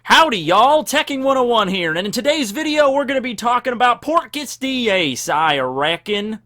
Howdy y'all, Tekking101 here, and in today's video we're going to be talking about Portgas D, I reckon.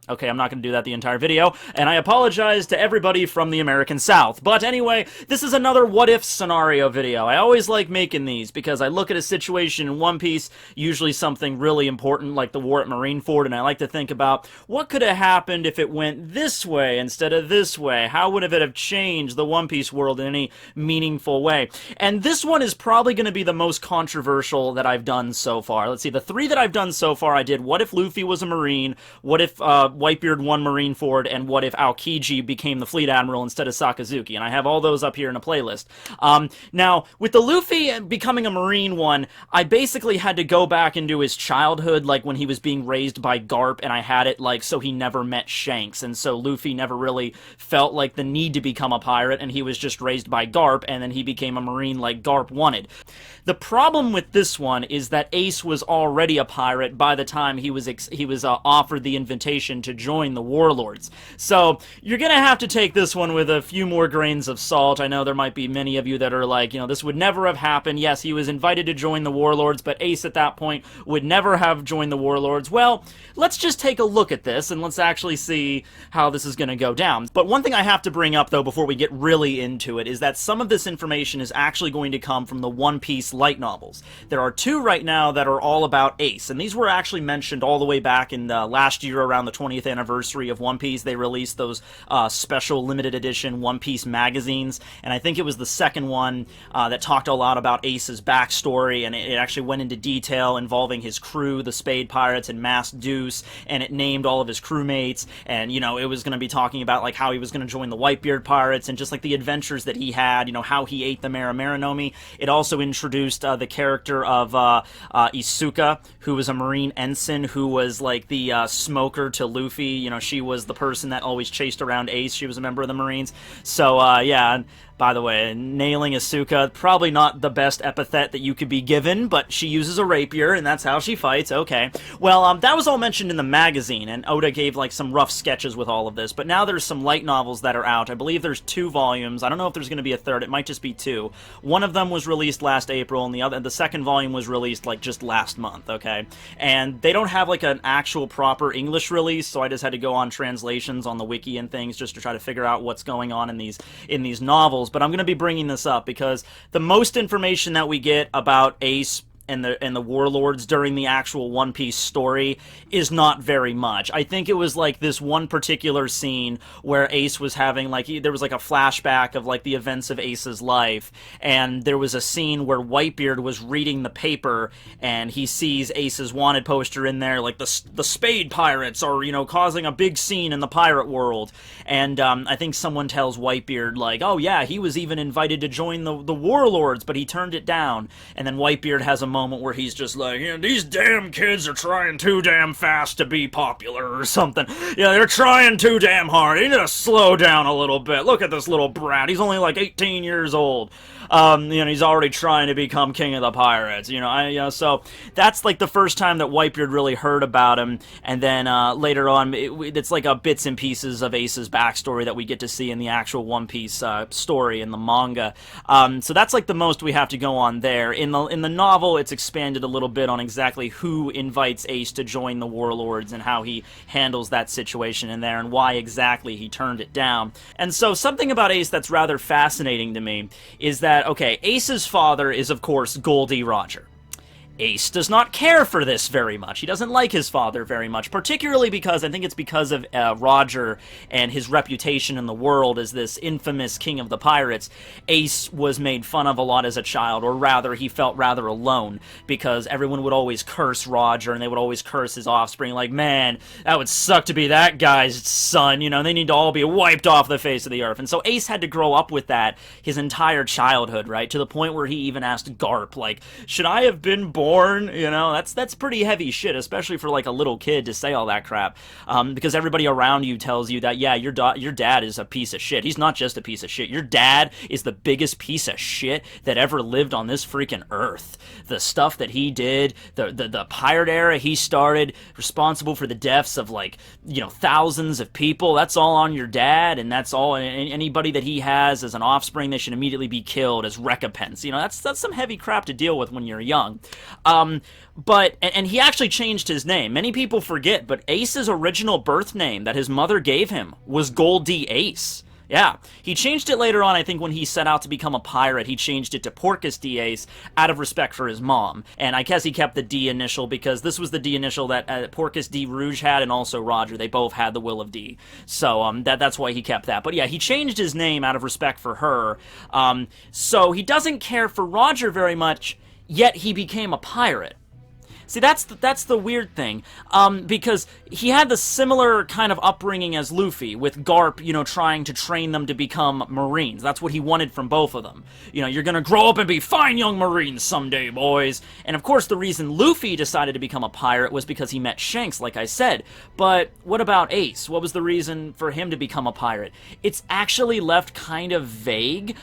Okay, I'm not going to do that the entire video, and I apologize to everybody from the American South. But anyway, this is another what-if scenario video. I always like making these because I look at a situation in One Piece, usually something really important like the war at Marineford, and I like to think about what could have happened if it went this way instead of this way. How would it have changed the One Piece world in any meaningful way? And this one is probably going to be the most controversial that I've done so far. Let's see, the three that I've done so far, I did what if Luffy was a Marine, what if Whitebeard won Marineford, and what if Aokiji became the fleet admiral instead of Sakazuki, and I have all those up here in a playlist. Now, with the Luffy becoming a Marine one, I basically had to go back into his childhood, like when he was being raised by Garp, and I had it like so he never met Shanks, and so Luffy never really felt like the need to become a pirate, and he was just raised by Garp, and then he became a Marine like Garp wanted. The problem with this one is that Ace was already a pirate by the time he was offered the invitation to join the Warlords. So you're gonna have to take this one with a few more grains of salt. I know there might be many of you that are like, you know, this would never have happened. Yes, he was invited to join the Warlords, but Ace at that point would never have joined the Warlords. Well, let's just take a look at this and let's actually see how this is gonna go down. But one thing I have to bring up though before we get really into it is that some of this information is actually going to come from the One Piece light novels. There are two right now that are all about Ace, and these were actually mentioned all the way back in last year around the 20th anniversary of One Piece. They released those special limited edition One Piece magazines, and I think it was the second one that talked a lot about Ace's backstory, and it actually went into detail involving his crew, the Spade Pirates and Masked Deuce, and it named all of his crewmates, and you know, it was going to be talking about like how he was going to join the Whitebeard Pirates and just like the adventures that he had, you know, how he ate the Mera Marinomi. It also introduced the character of Isuka, who was a Marine ensign who was like the smoker to Luffy. You know, she was the person that always chased around Ace. She was a member of the Marines. So, yeah. By the way, nailing Asuka, probably not the best epithet that you could be given, but she uses a rapier, and that's how she fights, okay. Well, that was all mentioned in the magazine, and Oda gave, like, some rough sketches with all of this, but now there's some light novels that are out. I believe there's 2 volumes. I don't know if there's going to be a third. It might just be 2. One of them was released last April, and the second volume was released, like, just last month, okay. And they don't have, like, an actual proper English release, so I just had to go on translations on the wiki and things just to try to figure out what's going on in these novels. But I'm going to be bringing this up because the most information that we get about Ace and the Warlords during the actual One Piece story is not very much. I think it was like this one particular scene where Ace was having like, there was like a flashback of like the events of Ace's life, and there was a scene where Whitebeard was reading the paper and he sees Ace's wanted poster in there, like the Spade Pirates are, you know, causing a big scene in the pirate world, and I think someone tells Whitebeard like, oh yeah, he was even invited to join the Warlords, but he turned it down, and then Whitebeard has a moment where he's just like, you know, these damn kids are trying too damn fast to be popular or something. Yeah, they're trying too damn hard. You need to slow down a little bit. Look at this little brat. He's only like 18 years old. You know, he's already trying to become king of the pirates. You know, so that's like the first time that Whitebeard really heard about him, and then later on, it's like a bits and pieces of Ace's backstory that we get to see in the actual One Piece story in the manga. So that's like the most we have to go on there. In the novel, it's expanded a little bit on exactly who invites Ace to join the Warlords and how he handles that situation in there and why exactly he turned it down. And so something about Ace that's rather fascinating to me is that, okay, Ace's father is, of course, Goldie Roger. Ace does not care for this very much. He doesn't like his father very much, particularly because, I think it's because of Roger and his reputation in the world as this infamous king of the pirates. Ace was made fun of a lot as a child, or rather, he felt rather alone, because everyone would always curse Roger, and they would always curse his offspring, like, man, that would suck to be that guy's son, you know, they need to all be wiped off the face of the earth. And so Ace had to grow up with that his entire childhood, right, to the point where he even asked Garp, like, should I have been born born, you know, that's pretty heavy shit, especially for like a little kid to say all that crap, because everybody around you tells you that, yeah, your dad is a piece of shit. He's not just a piece of shit. Your dad is the biggest piece of shit that ever lived on this freaking earth. The stuff that he did, the pirate era he started, responsible for the deaths of, like, you know, thousands of people, that's all on your dad, and that's all, and anybody that he has as an offspring, they should immediately be killed as recompense. You know, that's some heavy crap to deal with when you're young. But he actually changed his name. Many people forget, but Ace's original birth name that his mother gave him was Gold D Ace. Yeah, he changed it later on. I think when he set out to become a pirate, he changed it to Portgas D Ace out of respect for his mom. And I guess he kept the D initial because this was the D initial that Portgas D Rouge had, and also Roger. They both had the Will of D. So that's why he kept that. But yeah, he changed his name out of respect for her. So he doesn't care for Roger very much, yet he became a pirate. See, that's the weird thing, because he had the similar kind of upbringing as Luffy, with Garp, you know, trying to train them to become Marines. That's what he wanted from both of them. You know, you're gonna grow up and be fine young Marines someday, boys. And of course, the reason Luffy decided to become a pirate was because he met Shanks, like I said. But what about Ace? What was the reason for him to become a pirate? It's actually left kind of vague,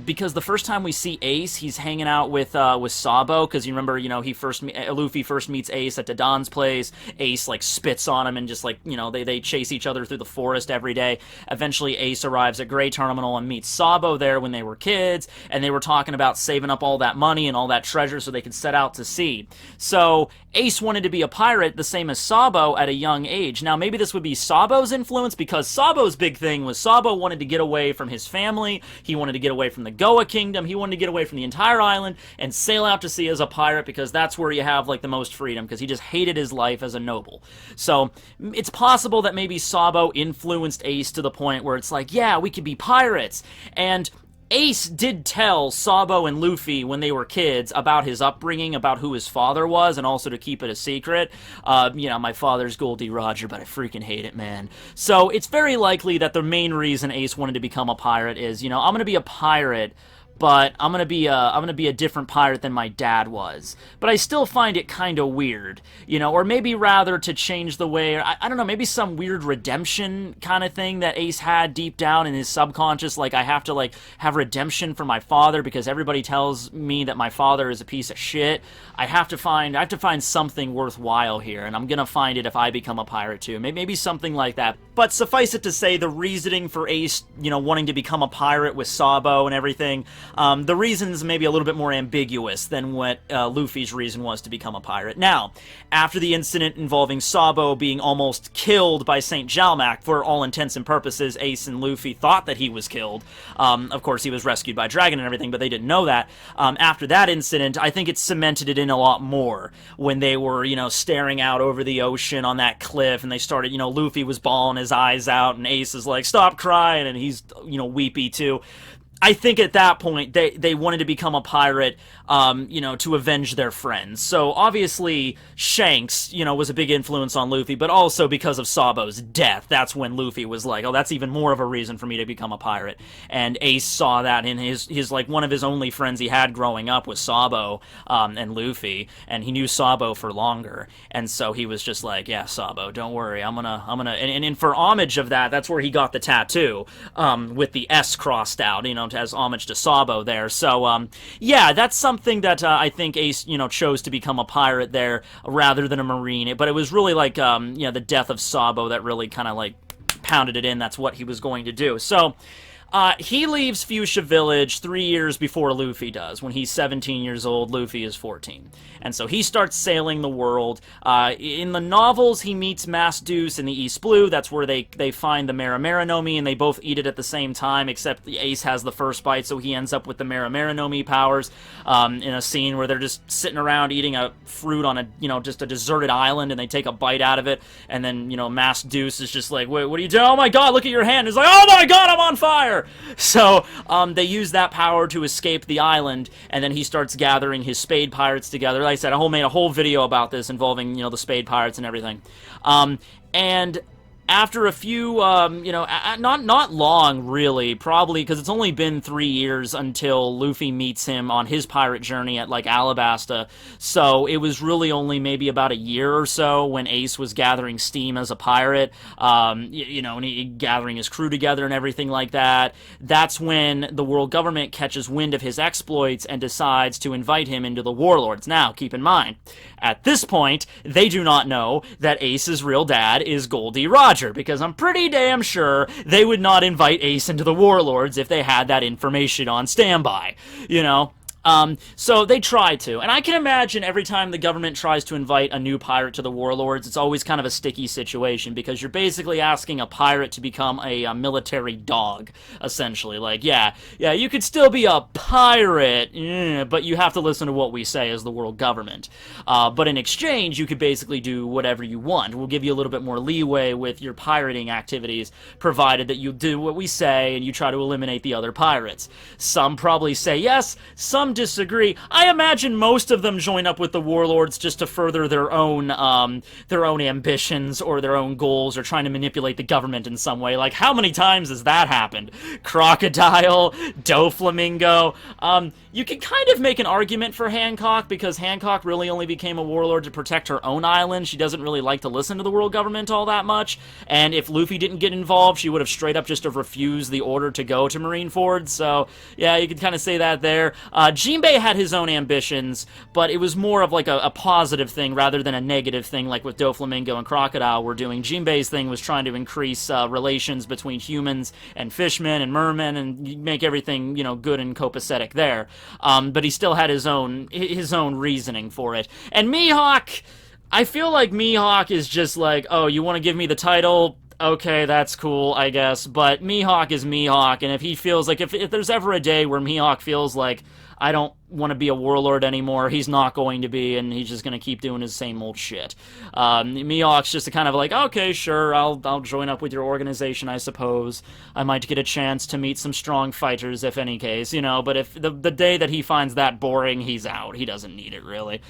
because the first time we see Ace, he's hanging out with Sabo, because you remember, you know, Luffy first meets Ace at Dadan's place. Ace, like, spits on him and just, like, you know, they chase each other through the forest every day. Eventually, Ace arrives at Grey Terminal and meets Sabo there when they were kids, and they were talking about saving up all that money and all that treasure so they could set out to sea. So, Ace wanted to be a pirate the same as Sabo at a young age. Now, maybe this would be Sabo's influence, because Sabo's big thing was Sabo wanted to get away from his family, he wanted to get away from the Goa Kingdom, he wanted to get away from the entire island and sail out to sea as a pirate, because that's where you have, like, the most freedom, because he just hated his life as a noble. So it's possible that maybe Sabo influenced Ace to the point where it's like, yeah, we could be pirates. And Ace did tell Sabo and Luffy when they were kids about his upbringing, about who his father was, and also to keep it a secret. You know, my father's Goldie Roger, but I freaking hate it, man. So it's very likely that the main reason Ace wanted to become a pirate is, you know, I'm gonna be a pirate, but I'm gonna be a different pirate than my dad was. But I still find it kind of weird, you know, or maybe rather to change the way, I don't know, maybe some weird redemption kind of thing that Ace had deep down in his subconscious, like, I have to, like, have redemption for my father because everybody tells me that my father is a piece of shit. I have to find something worthwhile here, and I'm gonna find it if I become a pirate too. Maybe something like that. But suffice it to say, the reasoning for Ace, you know, wanting to become a pirate with Sabo and everything, the reason's maybe a little bit more ambiguous than what Luffy's reason was to become a pirate. Now, after the incident involving Sabo being almost killed by St. Jalmac, for all intents and purposes, Ace and Luffy thought that he was killed. Of course, he was rescued by Dragon and everything, but they didn't know that. After that incident, I think it cemented it in a lot more when they were, you know, staring out over the ocean on that cliff, and they started, you know, Luffy was bawling his eyes out, and Ace is like, stop crying, and he's, you know, weepy too. I think at that point, they wanted to become a pirate, you know, to avenge their friends. So, obviously, Shanks, you know, was a big influence on Luffy, but also because of Sabo's death, that's when Luffy was like, oh, that's even more of a reason for me to become a pirate. And Ace saw that in his like, one of his only friends he had growing up was Sabo, and Luffy, and he knew Sabo for longer. And so he was just like, yeah, Sabo, don't worry, I'm gonna, and for homage of that, that's where he got the tattoo, with the S crossed out, you know, as homage to Sabo there. So, yeah, that's something that I think Ace, you know, chose to become a pirate there rather than a Marine. But it was really like, you know, the death of Sabo that really kind of, like, pounded it in. That's what he was going to do. So, he leaves Fuchsia Village 3 years before Luffy does. When he's 17 years old, Luffy is 14. And so he starts sailing the world. In the novels, he meets Masseuse in the East Blue. That's where they find the Mera-Mera-no-Mi, and they both eat it at the same time, except the Ace has the first bite, so he ends up with the Mera-Mera-no-Mi powers, in a scene where they're just sitting around eating a fruit on a, you know, just a deserted island, and they take a bite out of it, and then, you know, Masseuse is just like, wait, what are you doing? Oh my god, look at your hand. He's like, oh my god, I'm on fire! So, they use that power to escape the island, and then he starts gathering his Spade Pirates together. Like I said, I made a whole video about this involving, you know, the Spade Pirates and everything. And after a few, not long, really, probably, because it's only been 3 years until Luffy meets him on his pirate journey at, like, Alabasta, so it was really only maybe about a year or so when Ace was gathering steam as a pirate, and he gathering his crew together and everything like that. That's when the world government catches wind of his exploits and decides to invite him into the Warlords. Now, keep in mind, at this point, they do not know that Ace's real dad is Goldie Roger, because I'm pretty damn sure they would not invite Ace into the Warlords if they had that information on standby, So they try to, and I can imagine every time the government tries to invite a new pirate to the Warlords, it's always kind of a sticky situation, because you're basically asking a pirate to become a military dog, essentially. Like, yeah, you could still be a pirate, but you have to listen to what we say as the world government. But in exchange, you could basically do whatever you want. We'll give you a little bit more leeway with your pirating activities, provided that you do what we say and you try to eliminate the other pirates. Some probably say yes, some disagree. I imagine most of them join up with the Warlords just to further their own ambitions or their own goals, or trying to manipulate the government in some way. Like, how many times has that happened? Crocodile, Doflamingo. You can kind of make an argument for Hancock, because Hancock really only became a warlord to protect her own island. She doesn't really like to listen to the world government all that much, and if Luffy didn't get involved, she would have straight up just have refused the order to go to Marineford. So yeah, you could kind of say that there. Jinbei had his own ambitions, but it was more of like a positive thing rather than a negative thing, like with Doflamingo and Crocodile were doing. Jinbei's thing was trying to increase relations between humans and fishmen and mermen and make everything, good and copacetic there. But he still had his own reasoning for it. And Mihawk, I feel like Mihawk is just like, oh, you want to give me the title? Okay, that's cool, I guess. But Mihawk is Mihawk, and if he feels like, if there's ever a day where Mihawk feels like, I don't want to be a warlord anymore, he's not going to be, and he's just going to keep doing his same old shit. Mihawk's just a kind of like, okay, sure, I'll join up with your organization, I suppose. I might get a chance to meet some strong fighters, if any case, but if the day that he finds that boring, he's out. He doesn't need it, really.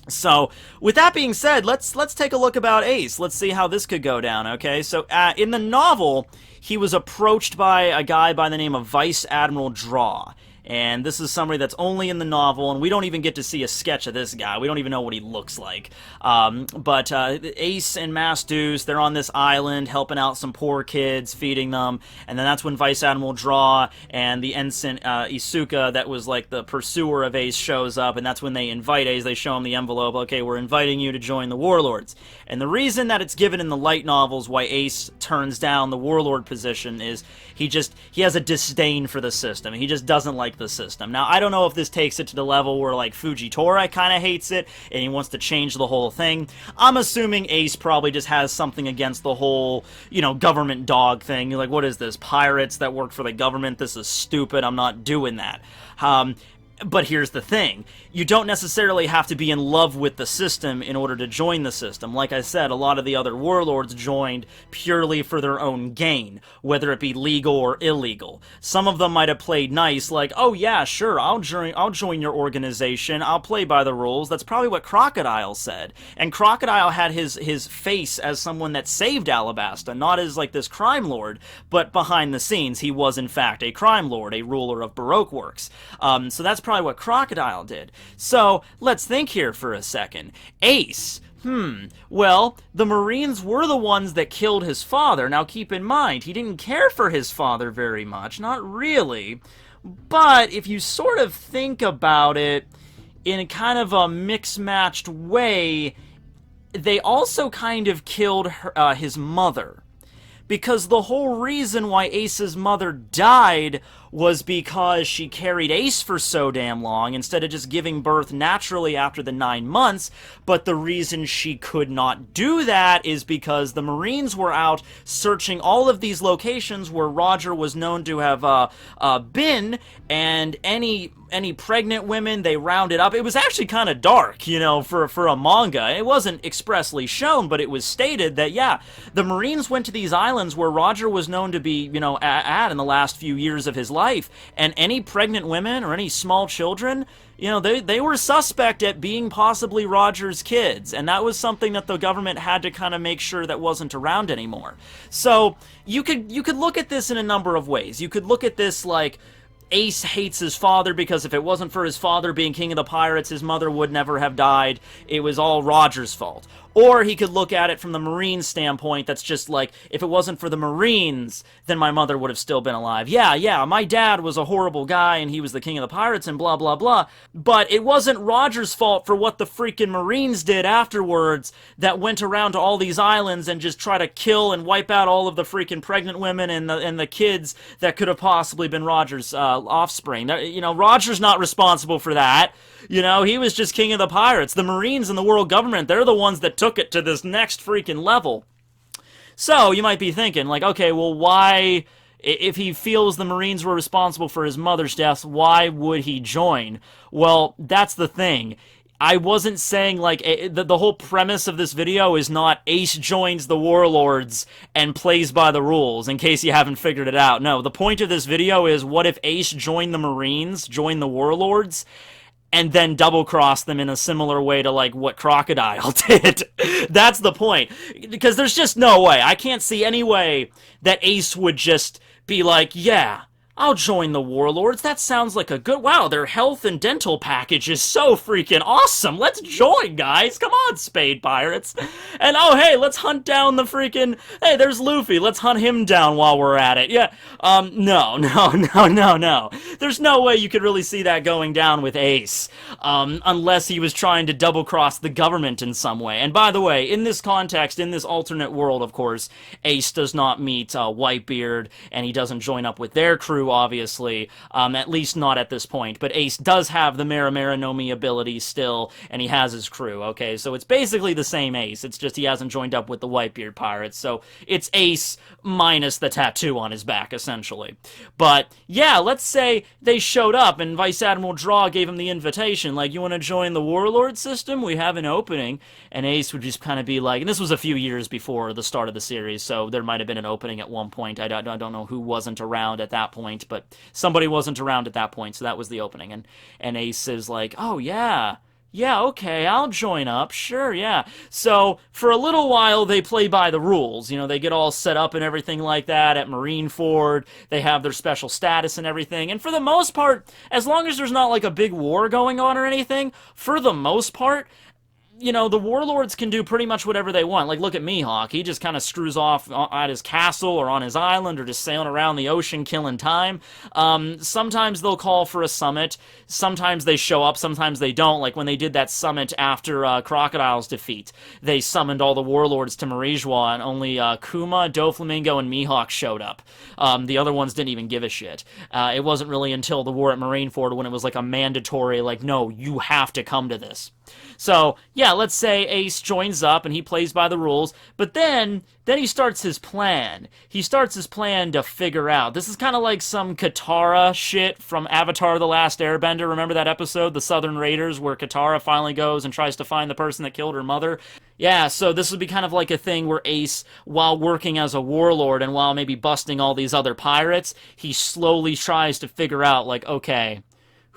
So, with that being said, let's take a look about Ace. Let's see how this could go down, okay? So, in the novel, he was approached by a guy by the name of Vice Admiral Draw. And this is somebody that's only in the novel, and we don't even get to see a sketch of this guy. We don't even know what he looks like. But Ace and Mastus, they're on this island helping out some poor kids, feeding them, and then that's when Vice Admiral Draw and the ensign Isuka, that was like the pursuer of Ace, shows up, and that's when they invite Ace. They show him the envelope, okay, we're inviting you to join the Warlords. And the reason that it's given in the light novels why Ace turns down the Warlord position is he has a disdain for the system. He just doesn't like the system. Now, I don't know if this takes it to the level where, like, Fujitora kind of hates it, and he wants to change the whole thing. I'm assuming Ace probably just has something against the whole, government dog thing. You're like, what is this? Pirates that work for the government? This is stupid. I'm not doing that. But here's the thing. You don't necessarily have to be in love with the system in order to join the system. Like I said, a lot of the other warlords joined purely for their own gain, whether it be legal or illegal. Some of them might have played nice, like, oh yeah, sure, I'll join your organization, I'll play by the rules. That's probably what Crocodile said. And Crocodile had his face as someone that saved Alabasta, not as like this crime lord, but behind the scenes, he was in fact a crime lord, a ruler of Baroque works. So that's probably what Crocodile did. So, let's think here for a second. Ace, well, the Marines were the ones that killed his father. Now, keep in mind, he didn't care for his father very much, not really. But, if you sort of think about it in a kind of a mixed-matched way, they also kind of killed his mother. Because the whole reason why Ace's mother died was because she carried Ace for so damn long instead of just giving birth naturally after the 9 months. But the reason she could not do that is because the Marines were out searching all of these locations where Roger was known to have been, and any pregnant women, they rounded up. It was actually kind of dark, for a manga. It wasn't expressly shown, but it was stated that, yeah, the Marines went to these islands where Roger was known to be, at in the last few years of his life, life. And any pregnant women or any small children, you know, they were suspect at being possibly Roger's kids, and that was something that the government had to kind of make sure that wasn't around anymore. So you could look at this in a number of ways. You could look at this like Ace hates his father because if it wasn't for his father being king of the pirates, his mother would never have died. It was all Roger's fault. Or he could look at it from the Marine standpoint, that's just like, if it wasn't for the Marines, then my mother would have still been alive. Yeah, my dad was a horrible guy, and he was the king of the pirates, and blah, blah, blah. But it wasn't Roger's fault for what the freaking Marines did afterwards that went around to all these islands and just try to kill and wipe out all of the freaking pregnant women and the kids that could have possibly been Roger's offspring. You know, Roger's not responsible for that. You know, he was just king of the pirates. The Marines and the world government, they're the ones that took it to this next freaking level. So, you might be thinking, like, okay, well, why, if he feels the Marines were responsible for his mother's death, why would he join? Well, that's the thing. I wasn't saying, like, the whole premise of this video is not Ace joins the Warlords and plays by the rules, in case you haven't figured it out. No, the point of this video is, what if Ace joined the Marines, joined the Warlords, and then double-cross them in a similar way to, like, what Crocodile did. That's the point. Because there's just no way. I can't see any way that Ace would just be like, yeah, I'll join the Warlords. That sounds like a good... Wow, their health and dental package is so freaking awesome. Let's join, guys. Come on, Spade Pirates. And, oh, hey, let's hunt down the freaking... Hey, there's Luffy. Let's hunt him down while we're at it. Yeah, no. There's no way you could really see that going down with Ace. Unless he was trying to double-cross the government in some way. And, by the way, in this context, in this alternate world, of course, Ace does not meet Whitebeard, and he doesn't join up with their crew, obviously, at least not at this point, but Ace does have the Maramara no Mi ability still, and he has his crew, okay? So it's basically the same Ace, it's just he hasn't joined up with the Whitebeard pirates, so it's Ace minus the tattoo on his back, essentially. But, yeah, let's say they showed up, and Vice Admiral Draw gave him the invitation, like, you want to join the Warlord system? We have an opening, and Ace would just kind of be like, and this was a few years before the start of the series, so there might have been an opening at one point, I don't know who wasn't around at that point, but somebody wasn't around at that point, so that was the opening. And Ace is like, oh, yeah, okay, I'll join up, sure, yeah. So, for a little while, they play by the rules. You know, they get all set up and everything like that at Marineford. They have their special status and everything. And for the most part, as long as there's not, like, a big war going on or anything, for the most part, you know, the Warlords can do pretty much whatever they want. Like, look at Mihawk. He just kind of screws off at his castle or on his island or just sailing around the ocean killing time. Sometimes they'll call for a summit. Sometimes they show up. Sometimes they don't. Like when they did that summit after Crocodile's defeat. They summoned all the Warlords to Marijua, and only Kuma, Doflamingo, and Mihawk showed up. The other ones didn't even give a shit. It wasn't really until the war at Marineford when it was like a mandatory, like, no, you have to come to this. So, yeah, let's say Ace joins up and he plays by the rules, but then he starts his plan. He starts his plan to figure out. This is kind of like some Katara shit from Avatar: The Last Airbender. Remember that episode, The Southern Raiders, where Katara finally goes and tries to find the person that killed her mother? Yeah, so this would be kind of like a thing where Ace, while working as a warlord and while maybe busting all these other pirates, he slowly tries to figure out, like, okay,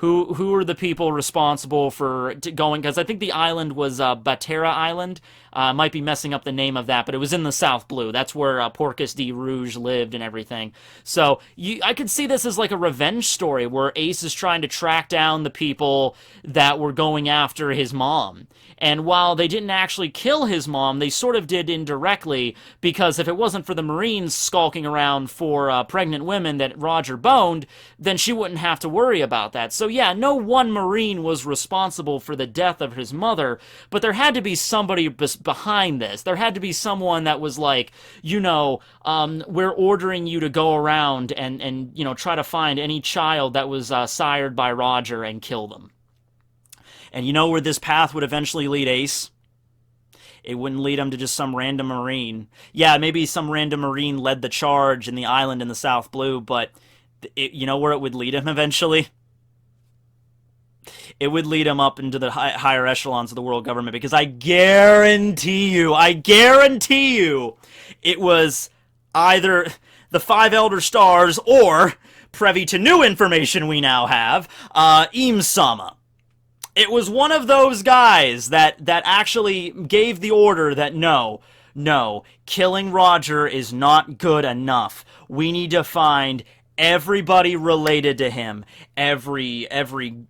who are the people responsible for going, because I think the island was Batera Island. Might be messing up the name of that, but it was in the South Blue. That's where Portgas D Rouge lived and everything. So I could see this as like a revenge story where Ace is trying to track down the people that were going after his mom. And while they didn't actually kill his mom, they sort of did indirectly, because if it wasn't for the Marines skulking around for pregnant women that Roger boned, then she wouldn't have to worry about that. So yeah, no one Marine was responsible for the death of his mother, but there had to be somebody behind this. There had to be someone that was like, you know, we're ordering you to go around and you know, try to find any child that was sired by Roger and kill them. And you know where this path would eventually lead Ace? It wouldn't lead him to just some random Marine. Yeah, maybe some random Marine led the charge in the island in the South Blue, but you know where it would lead him eventually? It would lead him up into the higher echelons of the world government, because I guarantee you, it was either the 5 Elder Stars or privy to new information we now have, Im-sama. It was one of those guys that actually gave the order that no, killing Roger is not good enough. We need to find everybody related to him, every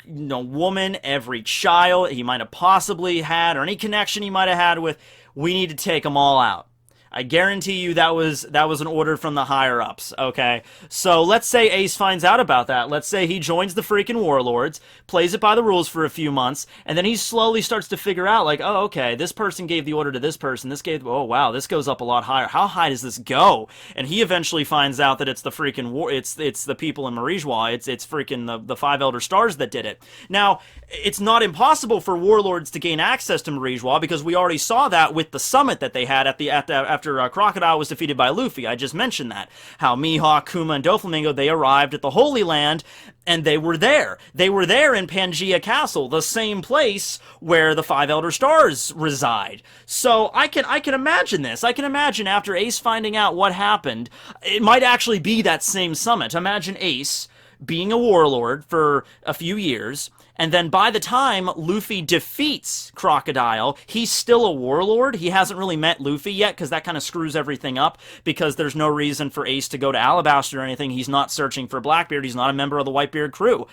woman, every child he might have possibly had, or any connection he might have had with. We need to take them all out. I guarantee you that was an order from the higher-ups, okay? So let's say Ace finds out about that. Let's say he joins the freaking Warlords, plays it by the rules for a few months, and then he slowly starts to figure out, like, oh, okay, this person gave the order to this person, oh, wow, this goes up a lot higher. How high does this go? And he eventually finds out that it's the freaking it's the people in Marijois, it's freaking the Five Elder Stars that did it. Now, it's not impossible for Warlords to gain access to Marijois, because we already saw that with the summit that they had after Crocodile was defeated by Luffy. I just mentioned that. How Mihawk, Kuma, and Doflamingo, they arrived at the Holy Land, and they were there. They were there in Pangaea Castle, the same place where the Five Elder Stars reside. So I can imagine this. I can imagine after Ace finding out what happened, it might actually be that same summit. Imagine Ace being a warlord for a few years, and then by the time Luffy defeats Crocodile, he's still a warlord. He hasn't really met Luffy yet, because that kind of screws everything up, because there's no reason for Ace to go to Alabasta or anything. He's not searching for Blackbeard. He's not a member of the Whitebeard crew.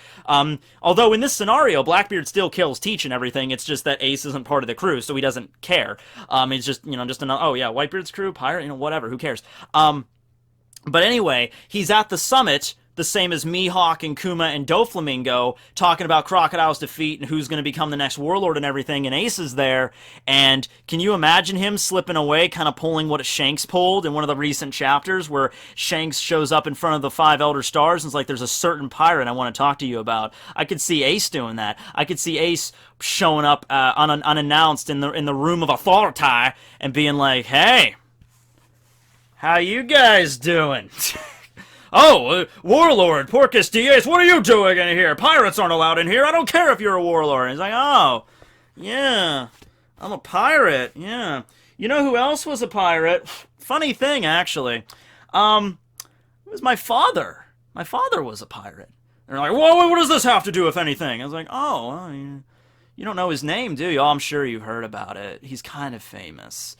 Although in this scenario, Blackbeard still kills Teach and everything. It's just that Ace isn't part of the crew, so he doesn't care. It's just, just another, oh yeah, Whitebeard's crew, pirate, whatever, who cares? But anyway, he's at the summit, the same as Mihawk and Kuma and Doflamingo, talking about Crocodile's defeat and who's going to become the next warlord and everything, and Ace is there, and can you imagine him slipping away, kind of pulling what Shanks pulled in one of the recent chapters, where Shanks shows up in front of the Five Elder Stars and is like, there's a certain pirate I want to talk to you about. I could see Ace doing that. I could see Ace showing up unannounced in the room of authority and being like, hey, how you guys doing? Oh, Warlord, Portgas D, what are you doing in here? Pirates aren't allowed in here. I don't care if you're a warlord. And he's like, oh, yeah, I'm a pirate, yeah. You know who else was a pirate? Funny thing, actually. It was my father. My father was a pirate. They're like, whoa, what does this have to do with anything? I was like, oh, well, you don't know his name, do you? Oh, I'm sure you've heard about it. He's kind of famous.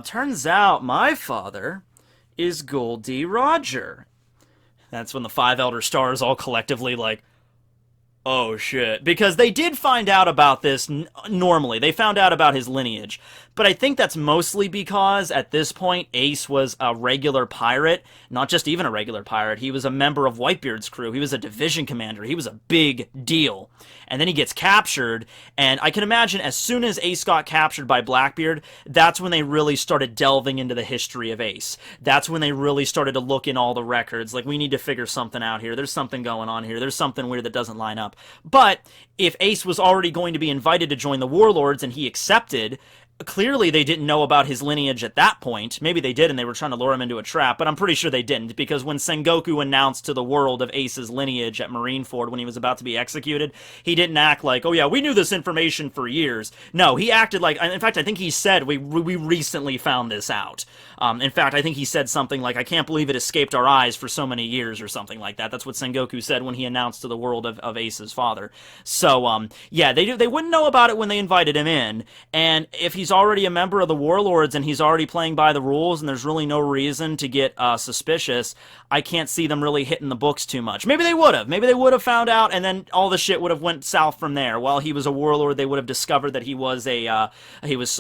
Turns out my father is Gold D. Roger. That's when the Five Elder Stars all collectively like, oh shit. Because they did find out about this normally. They found out about his lineage. But I think that's mostly because, at this point, Ace was a regular pirate. Not just even a regular pirate. He was a member of Whitebeard's crew. He was a division commander. He was a big deal. And then he gets captured, and I can imagine as soon as Ace got captured by Blackbeard, that's when they really started delving into the history of Ace. That's when they really started to look in all the records. Like, we need to figure something out here. There's something going on here. There's something weird that doesn't line up. But if Ace was already going to be invited to join the Warlords and he accepted, clearly they didn't know about his lineage at that point. Maybe they did and they were trying to lure him into a trap, but I'm pretty sure they didn't, because when Sengoku announced to the world of Ace's lineage at Marineford when he was about to be executed, he didn't act like, oh yeah, we knew this information for years. No, he acted like, in fact, I think he said, we recently found this out. In fact, I think he said something like, I can't believe it escaped our eyes for so many years, or something like that. That's what Sengoku said when he announced to the world of Ace's father. So, yeah, they wouldn't know about it when they invited him in, and if he's already a member of the Warlords and he's already playing by the rules and there's really no reason to get suspicious, I can't see them really hitting the books too much. Maybe they would have. Maybe they would have found out and then all the shit would have went south from there. While he was a Warlord, they would have discovered that he was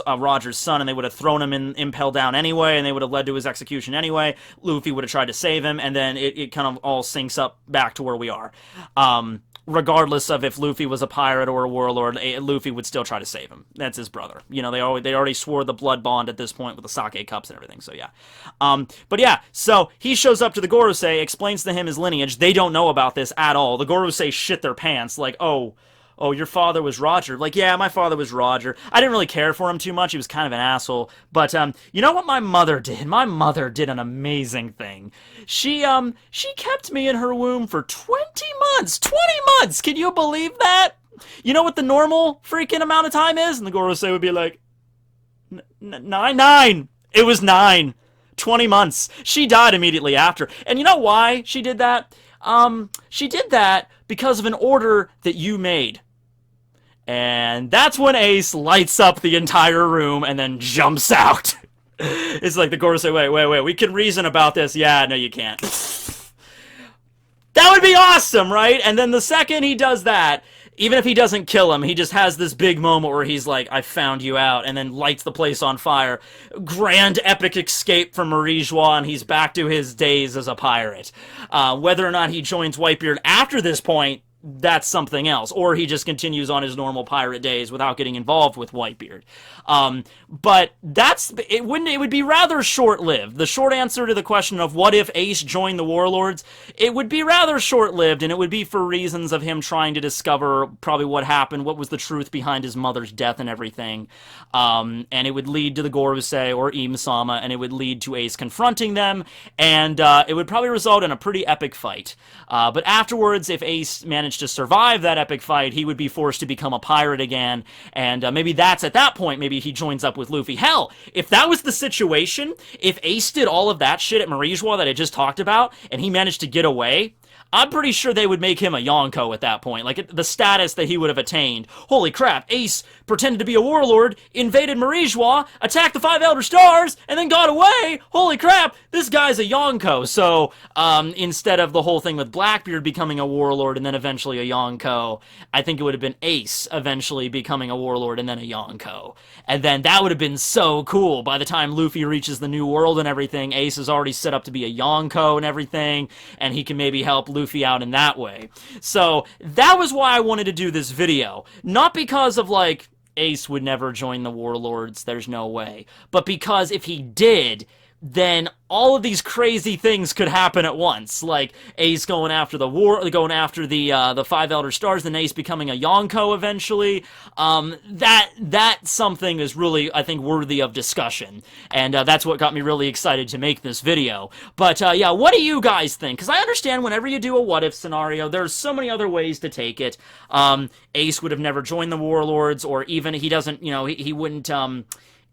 Roger's son, and they would have thrown him in Impel Down anyway, and they would have led to his execution anyway. Luffy would have tried to save him, and then it kind of all syncs up back to where we are. Regardless of if Luffy was a pirate or a warlord, Luffy would still try to save him. That's his brother. You know, they already swore the blood bond at this point with the sake cups and everything, so yeah. But yeah, so he shows up to the Gorosei, explains to him his lineage. They don't know about this at all. The Gorosei shit their pants, like, oh, your father was Roger. Like, yeah, my father was Roger. I didn't really care for him too much. He was kind of an asshole. But, you know what my mother did? My mother did an amazing thing. She kept me in her womb for 20 months. 20 months! Can you believe that? You know what the normal freaking amount of time is? And the Gorosei would be like, nine. It was 9. 20 months. She died immediately after. And you know why she did that? She did that because of an order that you made. And that's when Ace lights up the entire room and then jumps out. It's like the Gore say, wait, we can reason about this. Yeah, no, you can't. That would be awesome, right? And then the second he does that, even if he doesn't kill him, he just has this big moment where he's like, I found you out, and then lights the place on fire. Grand epic escape from Marijois, and he's back to his days as a pirate. Whether or not he joins Whitebeard after this point, that's something else. Or he just continues on his normal pirate days without getting involved with Whitebeard. But it would be rather short-lived. The short answer to the question of what if Ace joined the Warlords, it would be rather short-lived, and it would be for reasons of him trying to discover probably what happened, what was the truth behind his mother's death and everything. And it would lead to the Gorosei or Im-sama, and it would lead to Ace confronting them, and it would probably result in a pretty epic fight. But afterwards, if Ace managed to survive that epic fight, he would be forced to become a pirate again, and maybe that's at that point, maybe he joins up with Luffy. Hell, if that was the situation, if Ace did all of that shit at Marijois that I just talked about, and he managed to get away, I'm pretty sure they would make him a Yonko at that point. Like, the status that he would have attained. Holy crap, Ace pretended to be a warlord, invaded Marijois, attacked the 5 Elder Stars, and then got away! Holy crap, this guy's a Yonko! So, instead of the whole thing with Blackbeard becoming a warlord and then eventually a Yonko, I think it would have been Ace eventually becoming a warlord and then a Yonko. And then that would have been so cool. By the time Luffy reaches the New World and everything, Ace is already set up to be a Yonko and everything, and he can maybe help Luffy out in that way. So that was why I wanted to do this video. Not because of, like, Ace would never join the Warlords, there's no way. But because if he did, then all of these crazy things could happen at once, like Ace going after the 5 Elder Stars, then Ace becoming a Yonko eventually. That something is really, I think, worthy of discussion, and that's what got me really excited to make this video. But yeah, what do you guys think? Because I understand whenever you do a what-if scenario, there's so many other ways to take it. Ace would have never joined the Warlords, or even he doesn't,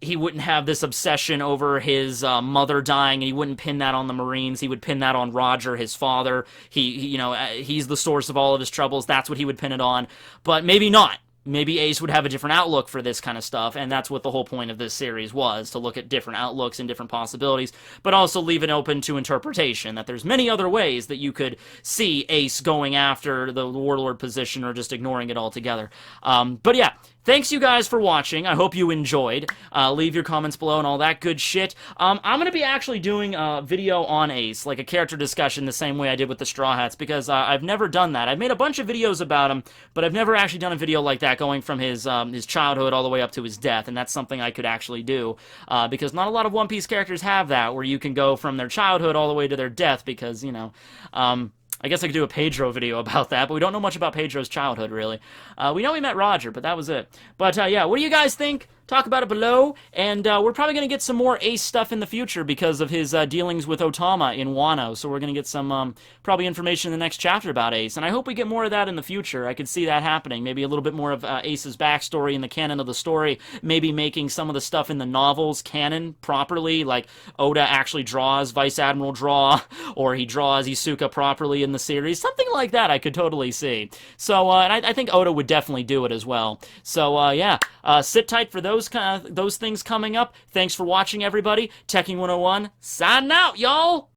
he wouldn't have this obsession over his mother dying, and he wouldn't pin that on the Marines. He would pin that on Roger, his father. He's the source of all of his troubles. That's what he would pin it on. But maybe not. Maybe Ace would have a different outlook for this kind of stuff, and that's what the whole point of this series was, to look at different outlooks and different possibilities, but also leave it open to interpretation, that there's many other ways that you could see Ace going after the Warlord position or just ignoring it altogether. But yeah, thanks you guys for watching. I hope you enjoyed. Leave your comments below and all that good shit. I'm going to be actually doing a video on Ace, like a character discussion, the same way I did with the Straw Hats, because I've never done that. I've made a bunch of videos about him, but I've never actually done a video like that, going from his childhood all the way up to his death, and that's something I could actually do, because not a lot of One Piece characters have that, where you can go from their childhood all the way to their death, because, I guess I could do a Pedro video about that, but we don't know much about Pedro's childhood, really. We know he met Roger, but that was it. But, yeah, what do you guys think? Talk about it below, and we're probably going to get some more Ace stuff in the future because of his dealings with Otama in Wano, so we're going to get some, probably information in the next chapter about Ace, and I hope we get more of that in the future. I could see that happening. Maybe a little bit more of Ace's backstory in the canon of the story, maybe making some of the stuff in the novels canon properly, like Oda actually draws Vice Admiral Draw, or he draws Isuka properly in the series. Something like that I could totally see. So, and I think Oda would definitely do it as well. So, yeah, sit tight for those things coming up. Thanks for watching, everybody. Tekking101, signing out, y'all!